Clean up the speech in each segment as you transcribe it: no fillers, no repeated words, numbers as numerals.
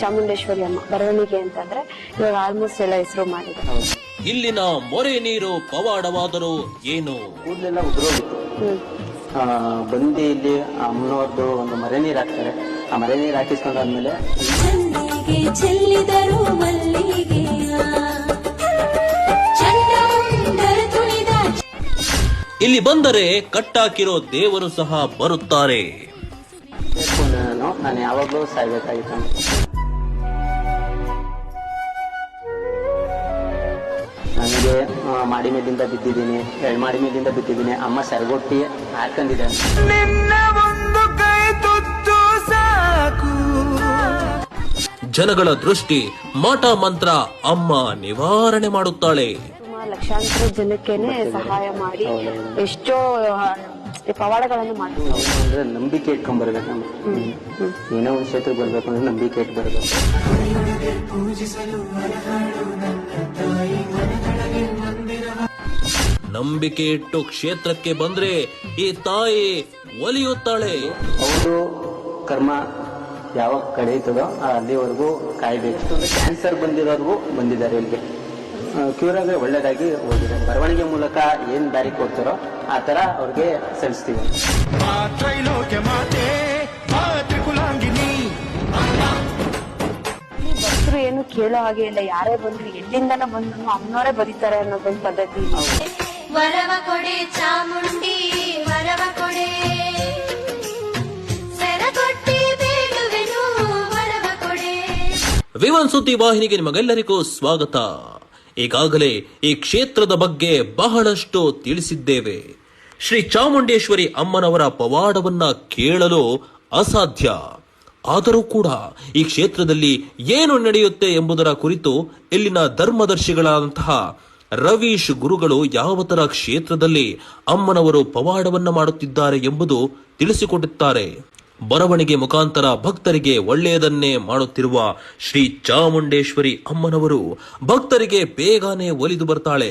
ಚಾಮುಂಡೇಶ್ವರಿ ಅಮ್ಮ ಬರವಣಿಗೆ ಅಂತಂದ್ರೆ ಇವಾಗ ಆಲ್ಮೋಸ್ಟ್ ಎಲ್ಲ ಹೆಸರು ಮಾಡಿದೆ. ಇಲ್ಲಿನ ಮೊರೆ ನೀರು ಪವಾಡವಾದರೂ ಏನು ಕೂದಲೆಲ್ಲ ಉದುರೋಗಿತ್ತು. ಬಂದು ಇಲ್ಲಿ ಅಮ್ಮನವ್ರದ್ದು ಒಂದು ಮರೆ ನೀರು ಹಾಕ್ತಾರೆ. ಆ ಮರೆ ನೀರು ಹಾಕಿಸ್ಕೊಂಡಾದ್ಮೇಲೆ ಇಲ್ಲಿ ಬಂದರೆ ಕಟ್ಟಾಕಿರೋ ದೇವರು ಸಹ ಬರುತ್ತಾರೆ. ನಾನು ಯಾವಾಗ್ಲೂ ಸಾಯ್ಬೇಕಾಗಿತ್ತು. ನನಗೆ ಮಾಡಿ ಮೇಲಿಂದ ಬಿದ್ದಿದ್ದೀನಿ, ಮಾಡಿ ಮೇಲಿಂದ ಬಿದ್ದಿದ್ದೀನಿ. ಅಮ್ಮ ಸರಗೊಟ್ಟಿ ಹಾಕೊಂಡಿದ್ದಾನೆ. ಜನಗಳ ದೃಷ್ಟಿ ಮಾಟ ಮಂತ್ರ ಅಮ್ಮ ನಿವಾರಣೆ ಮಾಡುತ್ತಾಳೆ. ಸುಮಾರು ಲಕ್ಷಾಂತರ ಜನಕ್ಕೇನೆ ಸಹಾಯ ಮಾಡಿ ಎಷ್ಟೋ ಪವಾಡಗಳನ್ನು ಮಾಡ್ತಾರೆ. ಅಂದ್ರೆ ನಂಬಿಕೆ ಇಟ್ಕೊಂಡ್ ಬರ್ಬೇಕು. ನಮ್ಮ ಏನೋ ಒಂದು ಕ್ಷೇತ್ರಕ್ಕೆ ಬರ್ಬೇಕು ಅಂದ್ರೆ ನಂಬಿಕೆ ಇಟ್ಟು ಬರ್ಬೇಕು. ನಂಬಿಕೆ ಇಟ್ಟು ಕ್ಷೇತ್ರಕ್ಕೆ ಬಂದ್ರೆ ಈ ತಾಯಿ ಒಲಿಯುತ್ತಾಳೆ. ಅವರು ಕರ್ಮ ಯಾವಾಗ ಕಳೆಯುತ್ತದೋ ಅಲ್ಲಿವರೆಗೂ ಕಾಯ್ಬೇಕು. ಕ್ಯಾನ್ಸರ್ ಬಂದಿರೋರ್ಗೂ ಬಂದಿದ್ದಾರೆ ಇಲ್ಲಿಗೆ. ಕ್ಯೂರ್ ಆದ್ರೆ ಒಳ್ಳೇದಾಗಿ ಹೋಗಿದೆ. ಬರವಣಿಗೆ ಮೂಲಕ ಏನ್ ದಾರಿ ಕೊಡ್ತಾರೋ ಆ ತರ ಅವ್ರಿಗೆ ಸಲ್ಲಿಸ್ತೀವಿ. ಭಕ್ತರು ಏನು ಕೇಳೋ ಹಾಗೆ ಇಲ್ಲ. ಯಾರೇ ಬಂದ್ರು ಎಲ್ಲಿಂದನ ಬಂದ್ರು ಅಮ್ಮನವರೇ ಬರೀತಾರೆ ಅನ್ನೋದೊಂದು ಪದ್ಧತಿ. ವರವ ಕೊಡೆ ಚಾಮುಂಡಿ ವರವ ಕೊಡೆ, ಸೆರಗೊಟ್ಟಿ ಬೇಡುವೆನು ವರವ ಕೊಡೆ. ವಿವನ್ ಸುದ್ದಿ ವಾಹಿನಿಗೆ ನಿಮಗೆಲ್ಲರಿಗೂ ಸ್ವಾಗತ. ಈಗಾಗಲೇ ಈ ಕ್ಷೇತ್ರದ ಬಗ್ಗೆ ಬಹಳಷ್ಟು ತಿಳಿಸಿದ್ದೇವೆ. ಶ್ರೀ ಚಾಮುಂಡೇಶ್ವರಿ ಅಮ್ಮನವರ ಪವಾಡವನ್ನ ಕೇಳಲು ಅಸಾಧ್ಯ. ಆದರೂ ಕೂಡ ಈ ಕ್ಷೇತ್ರದಲ್ಲಿ ಏನು ನಡೆಯುತ್ತೆ ಎಂಬುದರ ಕುರಿತು ಇಲ್ಲಿನ ಧರ್ಮದರ್ಶಿಗಳಾದಂತಹ ರವೀಶ್ ಗುರುಗಳು ಯಾವ ತರ ಕ್ಷೇತ್ರದಲ್ಲಿ ಅಮ್ಮನವರು ಪವಾಡವನ್ನ ಮಾಡುತ್ತಿದ್ದಾರೆ ಎಂಬುದು ತಿಳಿಸಿಕೊಡುತ್ತಾರೆ. ಬರವಣಿಗೆ ಮುಖಾಂತರ ಭಕ್ತರಿಗೆ ಒಳ್ಳೆಯದನ್ನೇ ಮಾಡುತ್ತಿರುವ ಶ್ರೀ ಚಾಮುಂಡೇಶ್ವರಿ ಅಮ್ಮನವರು ಭಕ್ತರಿಗೆ ಬೇಗನೆ ಒಲಿದು ಬರ್ತಾಳೆ.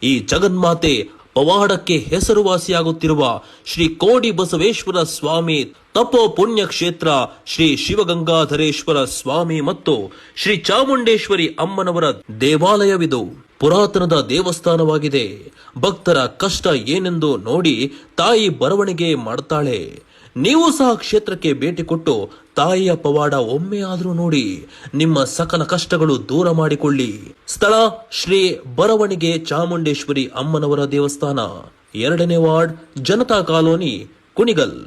ಈ ಜಗನ್ಮಾತೆ ಪವಾಡಕ್ಕೆ ಹೆಸರುವಾಸಿಯಾಗುತ್ತಿರುವ ಶ್ರೀ ಕೋಡಿ ಬಸವೇಶ್ವರ ಸ್ವಾಮಿ ತಪೋ ಪುಣ್ಯ ಕ್ಷೇತ್ರ ಶ್ರೀ ಶಿವಗಂಗಾಧರೇಶ್ವರ ಸ್ವಾಮಿ ಮತ್ತು ಶ್ರೀ ಚಾಮುಂಡೇಶ್ವರಿ ಅಮ್ಮನವರ ದೇವಾಲಯವಿದು. ಪುರಾತನದ ದೇವಸ್ಥಾನವಾಗಿದೆ. ಭಕ್ತರ ಕಷ್ಟ ಏನೆಂದು ನೋಡಿ ತಾಯಿ ಬರವಣಿಗೆ ಮಾಡ್ತಾಳೆ. ನೀವು ಸಹ ಕ್ಷೇತ್ರಕ್ಕೆ ಭೇಟಿ ಕೊಟ್ಟು ತಾಯಿಯ ಪವಾಡ ಒಮ್ಮೆ ಆದ್ರೂ ನೋಡಿ ನಿಮ್ಮ ಸಕಲ ಕಷ್ಟಗಳು ದೂರ ಮಾಡಿಕೊಳ್ಳಿ. ಸ್ಥಳ ಶ್ರೀ ಬರವಣಿಗೆ ಚಾಮುಂಡೇಶ್ವರಿ ಅಮ್ಮನವರ ದೇವಸ್ಥಾನ, 2ನೇ ವಾರ್ಡ್, ಜನತಾ ಕಾಲೋನಿ, ಕುಣಿಗಲ್.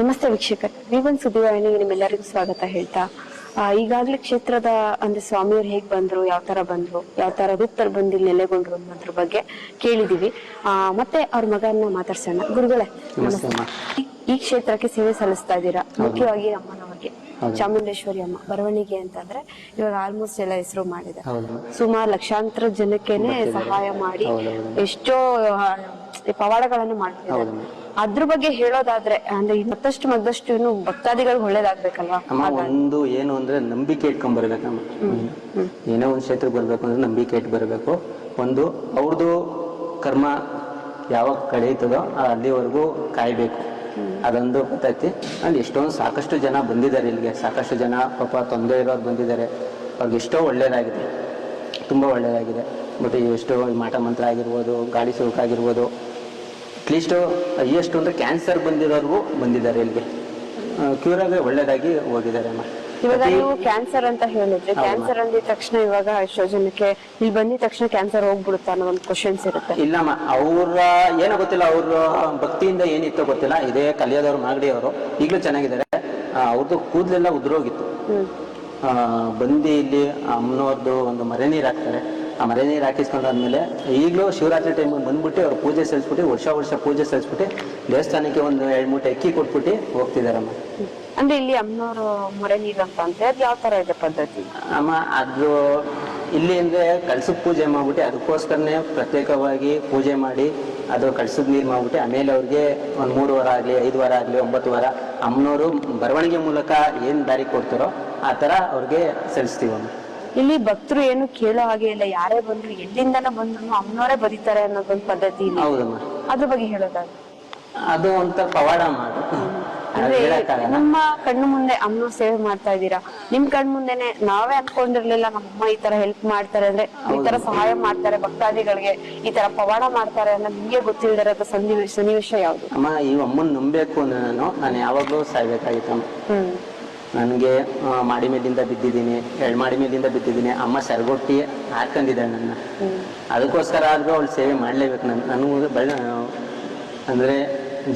ನಮಸ್ತೆ ವೀಕ್ಷಕರೇ, ವಿವನ್ ಸುದ್ದಿವಾಹಿನಿಗೆ ನಿಮ್ಮೆಲ್ಲರಿಗೂ ಸ್ವಾಗತ ಹೇಳ್ತಾ, ಈಗಾಗಲೇ ಕ್ಷೇತ್ರದ ಅಂದ್ರೆ ಸ್ವಾಮಿಯವ್ರು ಹೇಗ್ ಬಂದ್ರು, ಯಾವ ತರ ಬಂದ್ರು, ಯಾವ ತರ ರೂಪದಲ್ಲಿ ಬಂದು ಇಲ್ಲಿ ನೆಲೆಗೊಂಡ್ರು ಅನ್ನೋದ್ರ ಬಗ್ಗೆ ಕೇಳಿದೀವಿ. ಮತ್ತೆ ಅವ್ರ ಮಗನ್ನ ಮಾತಾಡ್ಸೋಣ. ಗುರುಗಳೇ ನಮಸ್ತೆ. ಈ ಕ್ಷೇತ್ರಕ್ಕೆ ಸೇವೆ ಸಲ್ಲಿಸ್ತಾ ಇದ್ದೀರಾ. ಮುಖ್ಯವಾಗಿ ಅಮ್ಮನವ್ರಿಗೆ ಚಾಮುಂಡೇಶ್ವರಿ ಅಮ್ಮ ಬರವಣಿಗೆ ಅಂತಂದ್ರೆ ಇವಾಗ ಆಲ್ಮೋಸ್ಟ್ ಎಲ್ಲ ಹೆಸರು ಮಾಡಿದೆ. ಸುಮಾರು ಲಕ್ಷಾಂತರ ಜನಕ್ಕೇನೆ ಸಹಾಯ ಮಾಡಿ ಎಷ್ಟೋ ಪವಾಡಗಳನ್ನು ಮಾಡ್ತಿದ್ದಾರೆ. ಅದ್ರ ಬಗ್ಗೆ ಹೇಳೋದಾದ್ರೆ ಅಂದ್ರೆ ಮತ್ತಷ್ಟು ಇನ್ನು ಭಕ್ತಾದಿಗಳಿಗೆ ಒಳ್ಳೇದಾಗ್ಬೇಕಲ್ವಾ? ಒಂದು ಏನು ಅಂದ್ರೆ ನಂಬಿಕೆ ಇಟ್ಕೊಂಡ್ ಬರ್ಬೇಕು. ನಮ್ಮ ಏನೋ ಒಂದ್ ಕ್ಷೇತ್ರಕ್ಕೆ ಬರ್ಬೇಕು ಅಂದ್ರೆ ನಂಬಿಕೆ ಇಟ್ಟು ಬರ್ಬೇಕು. ಒಂದು ಅವ್ರದ್ದು ಕರ್ಮ ಯಾವಾಗ ಕಳೆಯುತ್ತದೋ ಅಲ್ಲಿವರೆಗೂ ಕಾಯ್ಬೇಕು. ಅದೊಂದು ಪದ್ಧತಿ. ಅಲ್ಲಿ ಎಷ್ಟೊಂದು ಸಾಕಷ್ಟು ಜನ ಬಂದಿದ್ದಾರೆ ಇಲ್ಲಿಗೆ. ಸಾಕಷ್ಟು ಜನ ಪಾಪ ತೊಂದರೆ ಇರೋರು ಬಂದಿದ್ದಾರೆ. ಅವ್ರಿಗೆ ಎಷ್ಟೋ ಒಳ್ಳೇದಾಗಿದೆ, ತುಂಬಾ ಒಳ್ಳೇದಾಗಿದೆ. ಬಟ್ ಎಷ್ಟೋ ಮಾಟ ಮಂತ್ರ ಆಗಿರ್ಬೋದು, ಗಾಳಿ ಸುರುಕು ಆಗಿರ್ಬೋದು, ಅಟ್ಲೀಸ್ಟ್ ಎಷ್ಟು ಅಂದ್ರೆ ಕ್ಯಾನ್ಸರ್ ಬಂದಿರೋರ್ಗೂ ಬಂದಿದ್ದಾರೆ ಇಲ್ಲಿಗೆ. ಕ್ಯೂರ್ ಆಗಿ ಒಳ್ಳೇದಾಗಿ ಹೋಗಿದ್ದಾರೆ. ಇವಾಗ ನೀವು ಕ್ಯಾನ್ಸರ್ ಅಂತ ಹೇಳಿದ್ರೆ, ಕ್ಯಾನ್ಸರ್ ಅಂದಿದ ತಕ್ಷಣ ಇವಾಗ ಎಷ್ಟೋ ಜನಕ್ಕೆ ಇಲ್ಲಿ ಬಂದಿದ ತಕ್ಷಣ ಕ್ಯಾನ್ಸರ್ ಹೋಗ್ಬಿಡುತ್ತೆ ಅನ್ನೋ ಒಂದು ಕ್ವಶನ್ಸ್ ಇರುತ್ತೆ. ಇಲ್ಲಮ್ಮ, ಅವ್ರ ಏನೋ ಗೊತ್ತಿಲ್ಲ, ಅವ್ರ ಭಕ್ತಿಯಿಂದ ಏನಿತ್ತೋ ಗೊತ್ತಿಲ್ಲ. ಇದೇ ಕಲಿಯೋದವ್ರು ಮಾಗಡಿ ಅವರು ಈಗಲೂ ಚೆನ್ನಾಗಿದ್ದಾರೆ. ಅವ್ರದ್ದು ಕೂದಲೆಲ್ಲ ಉದುರೋಗಿತ್ತು. ಬಂದು ಇಲ್ಲಿ ಅಮ್ಮನವ್ರದ್ದು ಒಂದು ಮರೆ ನೀರು ಹಾಕ್ತಾರೆ. ಆ ಮರೆ ನೀರು ಹಾಕಿಸ್ಕೊಂಡಾದ್ಮೇಲೆ ಈಗಲೂ ಶಿವರಾತ್ರಿ ಟೈಮ್ ಬಂದ್ಬಿಟ್ಟು ಅವ್ರು ಪೂಜೆ ಸಲ್ಲಿಸ್ಬಿಟ್ಟು ವರ್ಷ ಪೂಜೆ ಸಲ್ಲಿಸ್ಬಿಟ್ಟು ದೇವಸ್ಥಾನಕ್ಕೆ ಒಂದು 2 ಮೂಟೆ ಅಕ್ಕಿ ಕೊಟ್ಬಿಟ್ಟು ಹೋಗ್ತಿದಾರಮ್ಮ. ಅಂದ್ರೆ ಇಲ್ಲಿ ಅಮ್ಮನವರು ಮೊರೆ ನೀರು ಅಂತ ಅಂದ್ರೆ ಅದು ಯಾವ ತರ ಇದೆ ಪದ್ಧತಿ ಅಮ್ಮ? ಅದು ಇಲ್ಲಿ ಅಂದ್ರೆ ಕಳಸದ ಪೂಜೆ ಮಾಡ್ಬಿಟ್ಟು ಅದಕ್ಕೋಸ್ಕರನೇ ಪ್ರತ್ಯೇಕವಾಗಿ ಪೂಜೆ ಮಾಡಿ ಅದು ಕಳಸದ ನೀರು ಮಾಡ್ಬಿಟ್ಟು ಆಮೇಲೆ ಅವ್ರಿಗೆ ಒಂದು 3 ವಾರ ಆಗ್ಲಿ, 5 ವಾರ ಆಗ್ಲಿ, 9 ವಾರ ಅಮ್ಮನವರು ಬರವಣಿಗೆ ಮೂಲಕ ಏನ್ ದಾರಿ ಕೊಡ್ತಾರೋ ಆ ತರ ಅವ್ರಿಗೆ ಸಲ್ಲಿಸ್ತೀವಮ್ಮ. ಇಲ್ಲಿ ಭಕ್ತರು ಏನು ಕೇಳೋ ಹಾಗೆ ಇಲ್ಲ. ಯಾರೇ ಬಂದ್ರು ಎಲ್ಲಿಂದನ ಬಂದ್ರು ಅಮ್ಮನವರೇ ಬರೀತಾರೆ ಅನ್ನೋದೊಂದು ಪದ್ಧತಿ. ಹೌದಮ್ಮ. ಅದ್ರ ಬಗ್ಗೆ ಹೇಳೋದಾದ್ರೆ ಅದು ಒಂಥರ ಪವಾಡ ಮಾಡು. ಅಂದ್ರೆ ಹೇಳಕ್ಕಾಗಲ್ಲ. ನಮ್ಮ ಕಣ್ಣು ಮುಂದೆ ಅಮ್ಮ ಸೇವೆ ಮಾಡ್ತಾ ಇದ್ದೀರಾ, ನಿಮ್ ಕಣ್ ಮುಂದೆನೆ ನಾವೇ ಅನ್ಕೊಂಡಿರ್ಲಿಲ್ಲ ನಮ್ಮಮ್ಮ ಈ ತರ ಹೆಲ್ಪ್ ಮಾಡ್ತಾರೆ ಅಂದ್ರೆ ಈ ತರ ಸಹಾಯ ಮಾಡ್ತಾರೆ ಭಕ್ತಾದಿಗಳಿಗೆ, ಈ ತರ ಪವಾಡ ಮಾಡ್ತಾರೆ ಅನ್ನೋ ನಿಮ್ಗೆ ಗೊತ್ತಿಲ್ಲದಿರೋ ಸನ್ನಿವೇಶ ಯಾವ್ದು? ಅಮ್ಮ ಈ ಅಮ್ಮನ್ ನಂಬೇಕು ಅಂದ್ರೆ ನಾನು ಯಾವಾಗ್ಲೂ ಸಾಯ್ಬೇಕಾಗಿತ್ತಮ್ಮ. ನನಗೆ ಮಾಡಿ ಮೇಲಿಂದ ಬಿದ್ದಿದ್ದೀನಿ, ಮಾಡಿ ಮೇಲಿಂದ ಬಿದ್ದಿದ್ದೀನಿ. ಅಮ್ಮ ಸರಗೊಟ್ಟಿ ಹಾಕೊಂಡಿದ್ದಾಳೆ ನನ್ನ, ಅದಕ್ಕೋಸ್ಕರ ಆದ್ರೂ ಅವಳು ಸೇವೆ ಮಾಡ್ಲೇಬೇಕು. ನನಗೂ ಅಂದ್ರೆ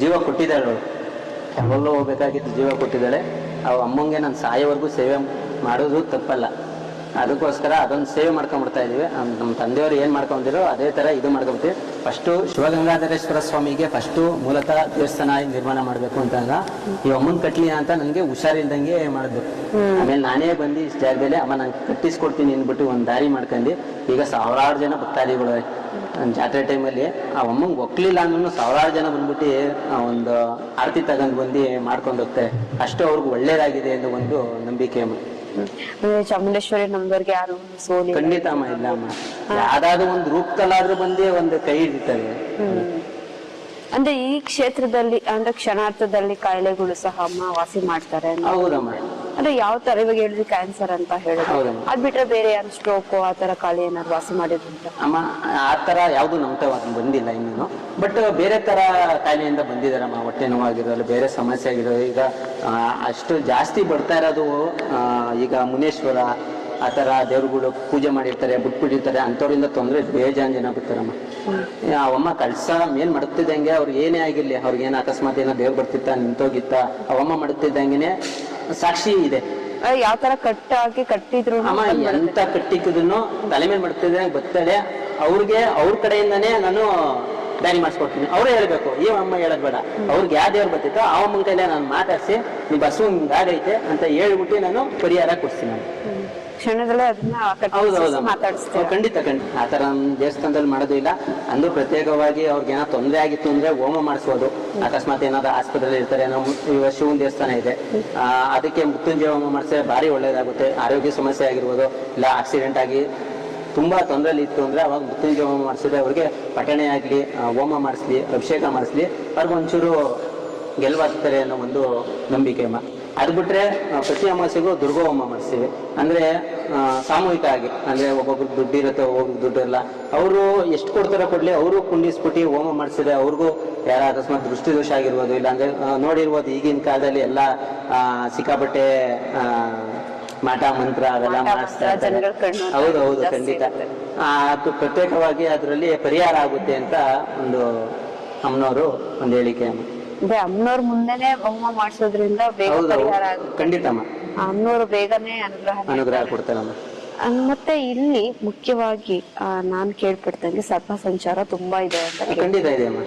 ಜೀವ ಕೊಟ್ಟಿದ್ದಾಳೆ ಅವಳು, ಯಾವಾಗಲೂ ಹೋಗ್ಬೇಕಾಗಿತ್ತು ಜೀವ ಕೊಟ್ಟಿದ್ದಾಳೆ. ಅವು ಅಮ್ಮಂಗೆ ನಾನು ಸಾಯೋವರೆಗೂ ಸೇವೆ ಮಾಡೋದು ತಪ್ಪಲ್ಲ. ಅದಕ್ಕೋಸ್ಕರ ಅದೊಂದು ಸೇವೆ ಮಾಡ್ಕೊಂಡ್ಬಿಡ್ತಾ ಇದೀವಿ. ನಮ್ಮ ತಂದೆಯವರು ಏನ್ ಮಾಡ್ಕೊಂಡಿರೋ ಅದೇ ತರ ಇದು ಮಾಡ್ಕೊಂಡ್ಬಿಡ್ತೀವಿ. ಫಸ್ಟು ಶಿವಗಂಗಾಧರೇಶ್ವರ ಸ್ವಾಮಿಗೆ ಫಸ್ಟು ಮೂಲತಃ ದೇವಸ್ಥಾನ ನಿರ್ಮಾಣ ಮಾಡ್ಬೇಕು ಅಂತಂದ ಈ ಅಮ್ಮನ್ ಕಟ್ಲಿ ಅಂತ ನನಗೆ ಹುಷಾರಿಲ್ದಂಗೆ ಮಾಡಿದ್ರು. ಆಮೇಲೆ ನಾನೇ ಬಂದು ಇಷ್ಟ ಜಾಗದಲ್ಲಿ ಅಮ್ಮ ನಾನು ಕಟ್ಟಿಸ್ಕೊಡ್ತೀನಿ ಅಂದ್ಬಿಟ್ಟು ಒಂದು ದಾರಿ ಮಾಡ್ಕೊಂಡು ಈಗ ಸಾವಿರಾರು ಜನ ಭಕ್ತಾದಿಗಳು ಜಾತ್ರೆ ಟೈಮಲ್ಲಿ ಆ ಅಮ್ಮಂಗೆ ಒಕ್ಲಿಲ್ಲ ಅಂದ್ರೂ ಸಾವಿರಾರು ಜನ ಬಂದ್ಬಿಟ್ಟು ಒಂದು ಆರತಿ ತಗೊಂಡ್ ಬಂದು ಮಾಡ್ಕೊಂಡು ಹೋಗ್ತಾರೆ. ಅಷ್ಟು ಅವ್ರಿಗೆ ಒಳ್ಳೇದಾಗಿದೆ ಅಂತ ಒಂದು ನಂಬಿಕೆ ಅಮ್ಮ. ಚಾಮುಂಡೇಶ್ವರಿ ನಮ್ದವ್ರಿಗೆ ಯಾರು ಸೋಲಿ ಖಂಡಿತ ಅಮ್ಮ ಇಲ್ಲ ಅಮ್ಮ, ಯಾವ್ದಾದ್ರು ಒಂದು ರೂಪದಲ್ಲಾದ್ರೂ ಬಂದು ಒಂದು ಕೈ ಹಿಡಿತಾರೆ. ಅಂದ್ರೆ ಈ ಕ್ಷೇತ್ರದಲ್ಲಿ ಅಂದ್ರೆ ಕ್ಷಣಾರ್ಥದಲ್ಲಿ ಕಾಯಿಲೆಗಳು ಸಹ ಅಮ್ಮ ವಾಸಿ ಮಾಡ್ತಾರೆ. ಹೌದಮ್ಮ. ಅಂದ್ರೆ ಯಾವ ತರ ಇವಾಗ ಹೇಳಿದ್ವಿ ಕ್ಯಾನ್ಸರ್ ಅಂತ ಹೇಳಿದ್ರು, ಅದ್ ಬಿಟ್ರೆ ಬೇರೆ ಯಾರು ಸ್ಟ್ರೋಕ್ ಆ ತರ ಕಾಯಿಲೆ ಏನಾದ್ರು ವಾಸಿ ಮಾಡಿದ್ರು ಅಮ್ಮ? ಆ ತರ ಯಾವ್ದು ನಮ್ಗೆ ಬಂದಿಲ್ಲ ಇನ್ನೂ. ಬಟ್ ಬೇರೆ ತರ ಕಾಯಿಲೆಯಿಂದ ಬಂದಿದಾರಮ್ಮ, ಹೊಟ್ಟೆ ನೋವಾಗಿರೋದು, ಬೇರೆ ಸಮಸ್ಯೆ ಆಗಿರೋದು. ಈಗ ಅಷ್ಟು ಜಾಸ್ತಿ ಬರ್ತಾ ಇರೋದು ಈಗ ಮುನೇಶ್ವರ ಆ ತರ ದೇವ್ರುಗಳು ಪೂಜೆ ಮಾಡಿರ್ತಾರೆ, ಬಿಟ್ಬಿಟ್ಟಿರ್ತಾರೆ, ಅಂತವ್ರಿಂದ ತೊಂದ್ರೆ ಬೇಜಾನ್ ಜನ ಬಿಡ್ತಾರಮ್ಮ. ಅವಮ್ಮ ಕಳ್ಸ ಮೇಲ್ ಮಾಡುತ್ತಿದ್ದಂಗೆ ಅವ್ರಿಗೆ ಏನೇ ಆಗಿರ್ಲಿ, ಅವ್ರಿಗೆ ಏನ್ ಅಕಸ್ಮಾತ್ ಏನೋ ದೇವ್ರು ಬರ್ತಿತ್ತ ನಿಂತೋಗಿತ್ತ, ಅವಮ್ಮ ಮಾಡುತ್ತಿದ್ದಂಗೆನೆ ಸಾಕ್ಷಿ ಇದೆ. ಯಾವ ತರ ಕಟ್ಟಾಗಿ ಕಟ್ಟಿದ್ರು ಅಮ್ಮ ಎಂತ ಕಟ್ಟಿಕ್ಕಿದ್ರು ತಲೆ ಮೇಲೆ ಮಾಡ್ತಿದ್ದೆ ಬರ್ತಾಳೆ. ಅವ್ರಿಗೆ ಅವ್ರ ಕಡೆಯಿಂದಾನೇ ನಾನು ದಾರಿ ಮಾಡಿಸ್ಕೊಡ್ತೀನಿ. ಅವರೇ ಹೇಳ್ಬೇಕು, ಈ ಅಮ್ಮ ಹೇಳದ್ ಬೇಡ. ಅವ್ರಿಗೆ ಯಾವ ದೇವ್ರು ಬರ್ತಿತ್ತೋ ಆ ಅಮ್ಮನ ಕೈಲೇ ನಾನು ಮಾತಾಡ್ಸಿ ನೀ ಬಸ್ಸು ಹಿಂಗಾಗೈತೆ ಅಂತ ಹೇಳ್ಬಿಟ್ಟು ನಾನು ಪರಿಹಾರ ಕೊಡ್ತೀನಿ ನಾನು ಕ್ಷಣದಲ್ಲೇ ಅದನ್ನ ಮಾತಾಡಿಸ್ತೀನಿ. ಖಂಡಿತ ಆತರ ದೇವಸ್ಥಾನದಲ್ಲಿ ಮಾಡೋದು ಇಲ್ಲ. ಅಂದು ಪ್ರತ್ಯೇಕವಾಗಿ ಅವ್ರಿಗೆ ಏನೋ ತೊಂದರೆ ಆಗಿತ್ತು ಅಂದ್ರೆ ಹೋಮ ಮಾಡಿಸೋದು. ಅಕಸ್ಮಾತ್ ಏನಾದ್ರು ಆಸ್ಪತ್ರೆಯಲ್ಲಿ ಇರ್ತಾರೆ, ಇವಾಗ ಶಿವನ್ ದೇವಸ್ಥಾನ ಇದೆ, ಅದಕ್ಕೆ ಮೃತ್ಯುಂಜಯ ಹೋಮ ಮಾಡಿಸಿದ್ರೆ ಭಾರಿ ಒಳ್ಳೇದಾಗುತ್ತೆ. ಆರೋಗ್ಯ ಸಮಸ್ಯೆ ಆಗಿರ್ಬೋದು, ಇಲ್ಲ ಆಕ್ಸಿಡೆಂಟ್ ಆಗಿ ತುಂಬಾ ತೊಂದರೆಲಿ ಇತ್ತು ಅಂದ್ರೆ ಅವಾಗ ಮೃತ್ಯುಂಜಯ ಹೋಮ ಮಾಡಿಸಿದ್ರೆ ಅವ್ರಿಗೆ ಪಠಣೆ ಆಗ್ಲಿ, ಹೋಮ ಮಾಡಿಸ್ಲಿ, ಅಭಿಷೇಕ ಮಾಡಿಸ್ಲಿ, ಅವ್ರಿಗೆ ಒಂಚೂರು ಗೆಲುವಾಗ್ತಾರೆ ಅನ್ನೋ ಒಂದು ನಂಬಿಕೆ ಅಮ್ಮ. ಅದು ಬಿಟ್ರೆ ಪ್ರತಿ ಅಮಾವಾಸ್ಯೆಗೂ ದುರ್ಗಾ ಹೋಮ ಮಾಡಿಸ್ತೀವಿ. ಅಂದ್ರೆ ಸಾಮೂಹಿಕ ಆಗಿ, ಅಂದ್ರೆ ಒಬ್ಬೊಬ್ರಿಗೆ ದುಡ್ಡು ಇರುತ್ತೆ, ಒಬ್ಬೊಬ್ರಿಗೆ ದುಡ್ಡು ಇಲ್ಲ. ಅವರು ಎಷ್ಟು ಕೊಡ್ತಾರೋ ಕೊಡ್ಲಿ, ಅವರು ಕುಂಡಿಸ್ಬಿಟ್ಟು ಹೋಮ ಮಾಡಿಸಿದ್ರೆ ಅವ್ರಿಗೂ ಯಾರ ಅಕಸ್ಮಾತ್ ದೃಷ್ಟಿ ದೋಷ ಆಗಿರ್ಬೋದು, ಇಲ್ಲಾಂದ್ರೆ ನೋಡಿರ್ಬೋದು ಈಗಿನ ಕಾಲದಲ್ಲಿ ಎಲ್ಲ ಸಿಕ್ಕಾಪಟ್ಟೆ ಮಾಟ ಮಂತ್ರ ಅವೆಲ್ಲ ಮಾಡಿಸ್ತಾರೆ. ಹೌದು ಖಂಡಿತ. ಅದು ಪ್ರತ್ಯೇಕವಾಗಿ ಅದರಲ್ಲಿ ಪರಿಹಾರ ಆಗುತ್ತೆ ಅಂತ ಒಂದು ಅಮ್ಮನವರು ಒಂದು ಹೇಳಿಕೆ ಅಮ್ಮ. ಅಮ್ಮನವ್ರ ಮುಂದೆನೆ ಹೋಮ ಮಾಡಿಸೋದ್ರಿಂದ ಬೇಗ ಪರಿಹಾರ ಆಗುತ್ತೆ. ಖಂಡಿತಮ್ಮ, ಅಮ್ಮನವರು ಬೇಗನೆ ಅನುಗ್ರಹ ಕೊಡ್ತಾರಮ್ಮ. ಮತ್ತೆ ಇಲ್ಲಿ ಮುಖ್ಯವಾಗಿ ನಾನ್ ಕೇಳ್ಪಡ್ತಂಗೆ ಸರ್ಪ ಸಂಚಾರ ತುಂಬಾ ಇದೆ ಅಂತ. ಖಂಡಿತ ಇದೆ ಅಮ್ಮ.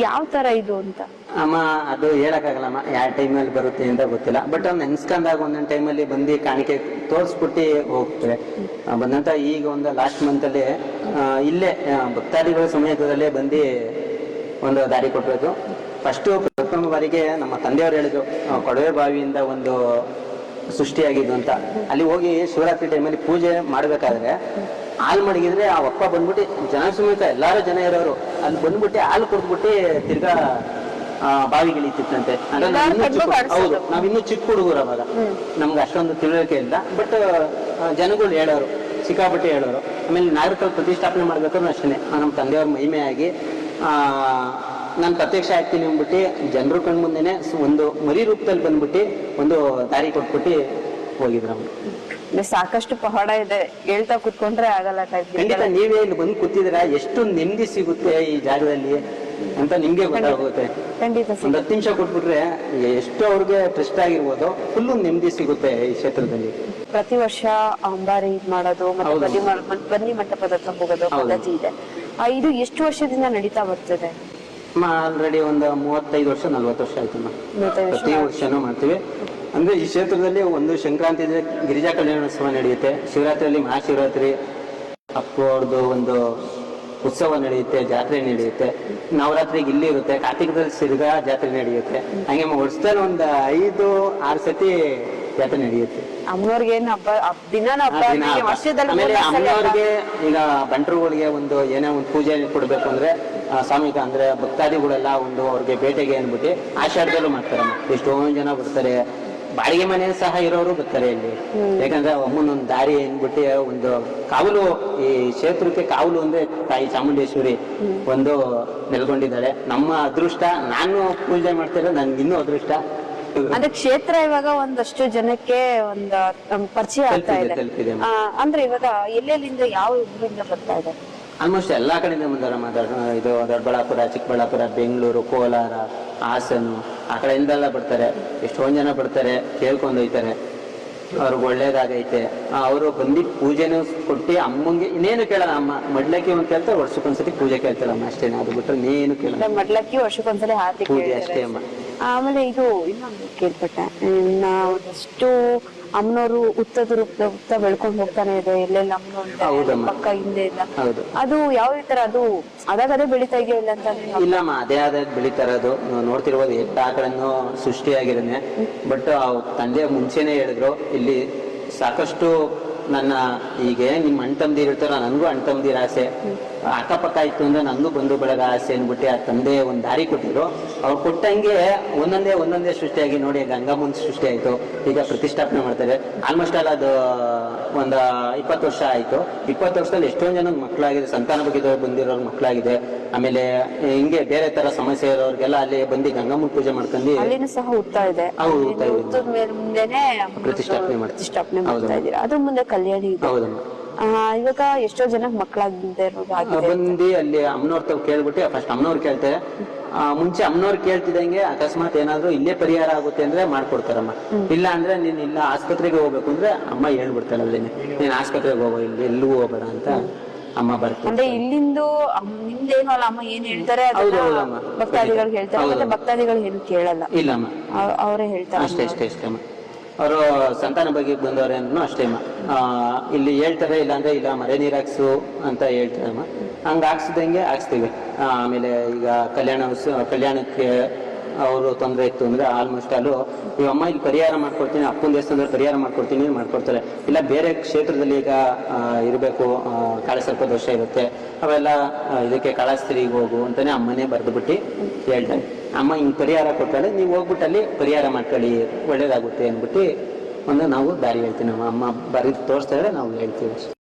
ಯಾವ ತರ ಇದು ಅಂತ ಅಮ್ಮ ಅದು ಹೇಳಕ್ಕಾಗಲ್ಲಮ್ಮ, ಯಾವ ಟೈಮಲ್ಲಿ ಬರುತ್ತೆ ಅಂತ ಗೊತ್ತಿಲ್ಲ. ಬಟ್ ಅವ್ನು ನೆನ್ಸ್ಕೊಂಡಾಗ ಒಂದೊಂದು ಟೈಮಲ್ಲಿ ಬಂದು ಕಾಣಿಕೆ ತೋರಿಸ್ಬಿಟ್ಟು ಹೋಗ್ತಾರೆ. ಬಂದಂತ ಈಗ ಒಂದು ಲಾಸ್ಟ್ ಮಂತ್ ಅಲ್ಲಿ ಇಲ್ಲೇ ಭಕ್ತಾದಿಗಳ ಸಮಯದಲ್ಲೇ ಬಂದು ಒಂದು ದಾರಿ ಕೊಟ್ಟಿರೋದು. ಫಸ್ಟ್ ಪ್ರಥಮ ಬಾರಿಗೆ ನಮ್ಮ ತಂದೆಯವರು ಹೇಳಿದ್ರು ಕೊಳವೆ ಬಾವಿಯಿಂದ ಒಂದು ಸೃಷ್ಟಿಯಾಗಿದ್ದು ಅಂತ. ಅಲ್ಲಿ ಹೋಗಿ ಶಿವರಾತ್ರಿ ಟೈಮಲ್ಲಿ ಪೂಜೆ ಮಾಡ್ಬೇಕಾದ್ರೆ ಹಾಲು ಮಡಗಿದ್ರೆ ಆ ಒಪ್ಪ ಬಂದ್ಬಿಟ್ಟು ಜನ ಸಮೇತ ಎಲ್ಲಾರು ಜನ ಇರೋರು ಅಲ್ಲಿ ಬಂದ್ಬಿಟ್ಟು ಹಾಲು ಕೊಡ್ಬಿಟ್ಟು ತಿರ್ಗಾ ಬಾವಿಗಿಳಿತಿತ್ತಂತೆ. ಹೌದು, ನಾವಿನ್ನೂ ಚಿಕ್ಕ ಹುಡುಗರು ಅವಾಗ, ನಮ್ಗೆ ಅಷ್ಟೊಂದು ತಿಳುವಳಿಕೆ ಇಲ್ಲ. ಬಟ್ ಜನಗಳು ಹೇಳೋರು, ಸಿಕ್ಕಾಪಟ್ಟೆ ಹೇಳೋರು. ಆಮೇಲೆ ನಾಗರಿಕರು ಪ್ರತಿಷ್ಠಾಪನೆ ಮಾಡ್ಬೇಕಾದ್ರೂ ಅಷ್ಟೇ ನಮ್ಮ ತಂದೆಯವ್ರ ಮಹಿಮೆಯಾಗಿ ನಾನು ಪ್ರತ್ಯಕ್ಷ ಆಗ್ತೀನಿ ಅಂದ್ಬಿಟ್ಟು ಜನರು ಕಣ್ ಮುಂದೆನೆ ಒಂದು ಮರಿ ರೂಪದಲ್ಲಿ ಬಂದ್ಬಿಟ್ಟು ಒಂದು ದಾರಿ ಕೊಟ್ಬಿಟ್ಟು ಹೋಗಿದ್ರು. ಸಾಕಷ್ಟು ಪವಾಡ ಇದೆ, ಹೇಳ್ತಾ ಕುತ್ಕೊಂಡ್ರೆ ಆಗಲ್ಲ. ಖಂಡಿತ ನೀವೇ ಇಲ್ಲಿ ಬಂದು ಕೂತಿದ್ರ ಎಷ್ಟು ನೆಮ್ಮದಿ ಸಿಗುತ್ತೆ ಈ ಜಾಗದಲ್ಲಿ ಅಂತ ನಿಮ್ಗೆ ಗೊತ್ತಾಗುತ್ತೆ. ಖಂಡಿತ ಒಂದು 10 ನಿಮಿಷ ಕೊಟ್ಬಿಟ್ರೆ ಎಷ್ಟು ಅವ್ರಿಗೆ ಟ್ರಸ್ಟ್ ಆಗಿರ್ಬೋದು, ಫುಲ್ಲು ನೆಮ್ಮದಿ ಸಿಗುತ್ತೆ ಈ ಕ್ಷೇತ್ರದಲ್ಲಿ. ಪ್ರತಿ ವರ್ಷ ಅಂಬಾರಿ ಮಾಡೋದು ಮತ್ತೆ ಬನ್ನಿ ಮಂಟಪದ ಹತ್ರ ಹೋಗೋದು ಪದ್ಧತಿ ಇದೆ. ಇದು ಎಷ್ಟು ವರ್ಷದಿಂದ ನಡೀತಾ ಬರ್ತದೆ? ಆಲ್ರೆಡಿ ಒಂದು 35 ವರ್ಷ 40 ವರ್ಷ ಆಯ್ತಮ್ಮ. ಪ್ರತಿ ವರ್ಷನೂ ಮಾಡ್ತೀವಿ. ಅಂದ್ರೆ ಈ ಕ್ಷೇತ್ರದಲ್ಲಿ ಒಂದು ಸಂಕ್ರಾಂತಿ ಇದೆ, ಗಿರಿಜಾ ಕಲ್ಯಾಣೋತ್ಸವ ನಡೆಯುತ್ತೆ, ಶಿವರಾತ್ರಿಯಲ್ಲಿ ಮಹಾಶಿವರಾತ್ರಿ ಅವ್ರದ್ದು ಒಂದು ಉತ್ಸವ ನಡೆಯುತ್ತೆ, ಜಾತ್ರೆ ನಡೆಯುತ್ತೆ, ನವರಾತ್ರಿಗೆ ಇಲ್ಲಿ ಇರುತ್ತೆ, ಕಾರ್ತಿಕದಲ್ಲಿ ಸಿರ್ಗಾ ಜಾತ್ರೆ ನಡೆಯುತ್ತೆ. ಹಂಗೆ ವರ್ಷದಲ್ಲಿ ಒಂದು 5-6 ಸತಿ ಜಾತ್ರೆ ನಡೆಯುತ್ತೆ. ಅಮ್ಮನವ್ರಿಗೆ ಏನು ಹಬ್ಬ ದಿನ ಆಮೇಲೆ ಅಮ್ಮನವ್ರಿಗೆ ಈಗ ಬಂಟ್ರುಗಳಿಗೆ ಒಂದು ಏನೋ ಒಂದು ಪೂಜೆ ಕೊಡ್ಬೇಕು ಅಂದ್ರೆ ಸಾಮೂಹಿಕ ಅಂದ್ರೆ ಭಕ್ತಾದಿಗಳೆಲ್ಲ ಒಂದು ಅವ್ರಿಗೆ ಬೇಟೆಗೆ ಅಂದ್ಬಿಟ್ಟು ಆಷಾಢದಲ್ಲೂ ಮಾಡ್ತಾರಮ್ಮ. ಎಷ್ಟೊಂದು ಜನ ಬರ್ತಾರೆ, ಬಾಡಿಗೆ ಮನೆ ಸಹ ಇರೋರು ಬರ್ತಾರೆ ಇಲ್ಲಿ. ಯಾಕಂದ್ರೆ ಅಮ್ಮನೊಂದು ದಾರಿ ಅಂದ್ಬಿಟ್ಟು ಒಂದು ಕಾವಲು, ಈ ಕ್ಷೇತ್ರಕ್ಕೆ ಕಾವಲು ಅಂದ್ರೆ ತಾಯಿ ಚಾಮುಂಡೇಶ್ವರಿ ಒಂದು ನೆಲೆಗೊಂಡಿದ್ದಾಳೆ. ನಮ್ಮ ಅದೃಷ್ಟ, ನಾನು ಪೂಜೆ ಮಾಡ್ತಿರೋ ನನ್ಗೆ ಇನ್ನೂ ಅದೃಷ್ಟ. ಅಂದ್ರೆ ಕ್ಷೇತ್ರ ಇವಾಗ ಒಂದಷ್ಟು ಜನಕ್ಕೆ ಒಂದು ಪರಿಚಯ ಆಗ್ತಾ ಇದೆ. ತಲುಪಿದೆ. ಅಂದ್ರೆ ಇವಾಗ ಎಲ್ಲೆಲ್ಲಿಂದ ಯಾವ ಊರಿಂದ ಬರ್ತಾ ಇದೆ? ಆಲ್ಮೋಸ್ಟ್ ಎಲ್ಲಾ ಕಡೆಯಿಂದ ಬಂದಾರಮ್ಮ. ಇದು ದೊಡ್ಡಬಳ್ಳಾಪುರ, ಚಿಕ್ಕಬಳ್ಳಾಪುರ, ಬೆಂಗಳೂರು, ಕೋಲಾರ, ಹಾಸನ ಆ ಕಡೆಯಿಂದೆಲ್ಲ ಬರ್ತಾರೆ. ಎಷ್ಟೊಂದು ಜನ ಬರ್ತಾರೆ, ಕೇಳ್ಕೊಂಡು ಹೋಯ್ತಾರೆ, ಅವ್ರಿಗೆ ಒಳ್ಳೇದಾಗೈತೆ. ಅವರು ಬಂದು ಪೂಜೆನೂ ಕೊಟ್ಟು ಅಮ್ಮಂಗೆ ಇನ್ನೇನು ಕೇಳಲ್ಲ. ಅಮ್ಮ ಮಡ್ಲಕ್ಕಿ ಒಂದ್ ಕೇಳ್ತಾರೆ, ವರ್ಷಕ್ಕೊಂದ್ಸತಿ ಪೂಜೆ ಕೇಳ್ತಾರಮ್ಮ, ಅಷ್ಟೇನೆ. ಅದು ಬಿಟ್ಟರೆ ನೀನು ಕೇಳಲ್ಲ. ಮಡ್ಲಕ್ಕಿ ವರ್ಷಕ್ಕೊಂದ್ಸಲ ಹಾಕಿ ಪೂಜೆ ಅಷ್ಟೇ ಅಮ್ಮ. ಆಮೇಲೆ ಇದು ಇನ್ನೊಂದು ಕೇಳ್ಪಟ್ಟೆ, ಒಂದಷ್ಟು ಅಮ್ಮನವರು ಉತ್ತ ಬೆಳ್ಕೊಂಡು ಹೋಗ್ತಾನೆ ಇದೆ, ಎಲ್ಲೆಲ್ಲ ಅಮ್ಮನವ್ರು ಪಕ್ಕ ಹಿಂದೆ ಇಲ್ಲ. ಹೌದು. ಅದು ಯಾವ ತರ ಅದು ಅದೇ ಬೆಳಿತಾ ಇದೆಯೋ ಇಲ್ಲ ಅಂತ? ಇಲ್ಲಮ್ಮ, ಅದೇ ಬೆಳೀತಾ ಇರೋದು ನೋಡ್ತಿರ್ಬೋದು. ಎಲ್ಲ ಕಡೆನೂ ಸೃಷ್ಟಿಯಾಗಿರನೆ. ಬಟ್ ತಂದೆ ಮುಂಚೆನೆ ಹೇಳಿದ್ರು, ಇಲ್ಲಿ ಸಾಕಷ್ಟು ನನ್ನ ಈಗ ನಿಮ್ಮ ಅಣ್ಣ ತಮ್ಮದಿರು ಇರ್ತಾರ, ನನಗೂ ಅಣ್ಣ ತಮ್ಮದಿರ ಆಸೆ, ಅಕ್ಕಪಕ್ಕ ಇತ್ತು ಅಂದ್ರೆ ನನಗೂ ಬಂಧು ಬಳಗ ಆಸೆ ಅಂದ್ಬಿಟ್ಟು ಆ ತಂದೆ ಒಂದು ದಾರಿ ಕೊಟ್ಟಿದ್ರು. ಅವ್ರು ಕೊಟ್ಟಂಗೆ ಒಂದೊಂದೇ ಸೃಷ್ಟಿಯಾಗಿ ನೋಡಿ, ಗಂಗಾಮನ್ ಸೃಷ್ಟಿ ಆಯ್ತು, ಈಗ ಪ್ರತಿಷ್ಠಾಪನೆ ಮಾಡ್ತಾರೆ. ಆಲ್ಮೋಸ್ಟ್ ಆಲ್ ಅದು ಒಂದು 20 ವರ್ಷ ಆಯ್ತು. 20 ವರ್ಷದಲ್ಲಿ ಎಷ್ಟೊಂದು ಜನ ಮಕ್ಕಳಾಗಿದೆ, ಸಂತಾನ ಬಗ್ಗೆ ಬಂದಿರೋರ್ ಮಕ್ಕಳಾಗಿದೆ. ಆಮೇಲೆ ಹಿಂಗೆ ಬೇರೆ ತರ ಸಮಸ್ಯೆ ಇರೋರಿಗೆಲ್ಲ ಅಲ್ಲಿ ಬಂದು ಗಂಗಾಮನ್ ಪೂಜೆ ಮಾಡ್ಕೊಂಡು ಅಲ್ಲಿನೂ ಸಹ ಹುಡ್ತಾ ಇದೆ. ಮುಂದೆನೆ ಪ್ರತಿಷ್ಠಾಪನೆ ಮಾಡ್ತಾ ಇದ್ದೀರಾ. ಅದ್ರ ಮುಂದೆ ಕಲ್ಯಾಣಿ ಇದೆ. ಹೌದಮ್ಮ. ಇವಾಗ ಎಷ್ಟೋ ಜನಕ್ಕೆ ಮಕ್ಕಳಾಗಿದೆ ಬಂದು ಅಲ್ಲಿ ಅಮ್ಮನವ್ರ ತಾವ್ ಕೇಳ್ಬಿಟ್ಟು ಫಸ್ಟ್ ಅಮ್ಮನವ್ರು ಕೇಳ್ತಾರೆ. ಮುಂಚೆ ಅಮ್ಮನವ್ರು ಕೇಳ್ತಿದಂಗೆ ಅಕಸ್ಮಾತ್ ಏನಾದ್ರು ಇಲ್ಲೇ ಪರಿಹಾರ ಆಗುತ್ತೆ ಅಂದ್ರೆ ಮಾಡ್ಕೊಡ್ತಾರಮ್ಮ. ಇಲ್ಲ ಅಂದ್ರೆ ನೀನ್ ಇಲ್ಲ ಆಸ್ಪತ್ರೆಗೆ ಹೋಗ್ಬೇಕು ಅಂದ್ರೆ ಅಮ್ಮ ಹೇಳ್ಬಿಡ್ತಾಳೆ, ಅಲ್ಲೇನೆ ನೀನ್ ಆಸ್ಪತ್ರೆಗೆ ಹೋಗೋ, ಇಲ್ಲಿ ಎಲ್ಲೂ ಹೋಗ್ಬೇಡ ಅಂತ ಅಮ್ಮ ಬರ್ತಾರೆ. ಅಂದ್ರೆ ಇಲ್ಲಿಂದು ನಿಮ್ದೇನು ಅಲ್ಲ, ಅಮ್ಮ ಏನ್ ಹೇಳ್ತಾರೆ ಭಕ್ತಾದಿಗಳು ಹೇಳ್ತಾರೆ, ಮತ್ತೆ ಭಕ್ತಾದಿಗಳು ಏನು ಕೇಳಲ್ಲ. ಇಲ್ಲಮ್ಮ, ಅವರೇ ಹೇಳ್ತಾರೆ ಅಷ್ಟೇ ಅಮ್ಮ. ಅವರು ಸಂತಾನ ಬಗ್ಗೆ ಬಂದವರೇನು ಅಷ್ಟೇ ಅಮ್ಮ. ಇಲ್ಲಿ ಹೇಳ್ತಾರೆ, ಇಲ್ಲಾಂದ್ರೆ ಇಲ್ಲ ಮರೆ ನೀರ್ ಹಾಕ್ಸು ಅಂತ ಹೇಳ್ತಾರಮ್ಮ. ಹಂಗ ಹಾಕ್ಸಿದಂಗೆ ಹಾಕ್ಸ್ತೀವಿ. ಆಮೇಲೆ ಈಗ ಕಲ್ಯಾಣಕ್ಕೆ ಅವರು ತೊಂದರೆ ಇತ್ತು ಅಂದ್ರೆ ಆಲ್ಮೋಸ್ಟ್ ಅಲ್ಲೂ ನೀವು ಅಮ್ಮ ಇಲ್ಲಿ ಪರಿಹಾರ ಮಾಡ್ಕೊಡ್ತೀನಿ, ಅಪ್ಪನ ದೇವಸ್ಥಾನದಲ್ಲಿ ಪರಿಹಾರ ಮಾಡ್ಕೊಡ್ತೀನಿ ಮಾಡ್ಕೊಡ್ತಾರೆ. ಇಲ್ಲ ಬೇರೆ ಕ್ಷೇತ್ರದಲ್ಲಿ ಈಗ ಇರಬೇಕು, ಕಾಳಸರ್ಪ ದೋಷ ಇರುತ್ತೆ, ಅವೆಲ್ಲ ಇದಕ್ಕೆ ಕಾಳಸ್ತ್ರೀಗೆ ಹೋಗು ಅಂತಾನೆ ಅಮ್ಮನೇ ಬರೆದುಬಿಟ್ಟು ಹೇಳ್ತಾರೆ. ಅಮ್ಮ ಹಿಂಗ್ ಪರಿಹಾರ ಕೊಟ್ಟಾಳೆ, ನೀವು ಹೋಗ್ಬಿಟ್ಟು ಅಲ್ಲಿ ಪರಿಹಾರ ಮಾಡ್ಕೊಳ್ಳಿ, ಒಳ್ಳೇದಾಗುತ್ತೆ ಅಂದ್ಬಿಟ್ಟು ನಾವು ದಾರಿ ಹೇಳ್ತೀವಿ. ನಮ್ಮ ಅಮ್ಮ ಬರೀ ತೋರಿಸ್ತಾ ಇದ್ರೆ ನಾವು ಹೇಳ್ತೀವಿ.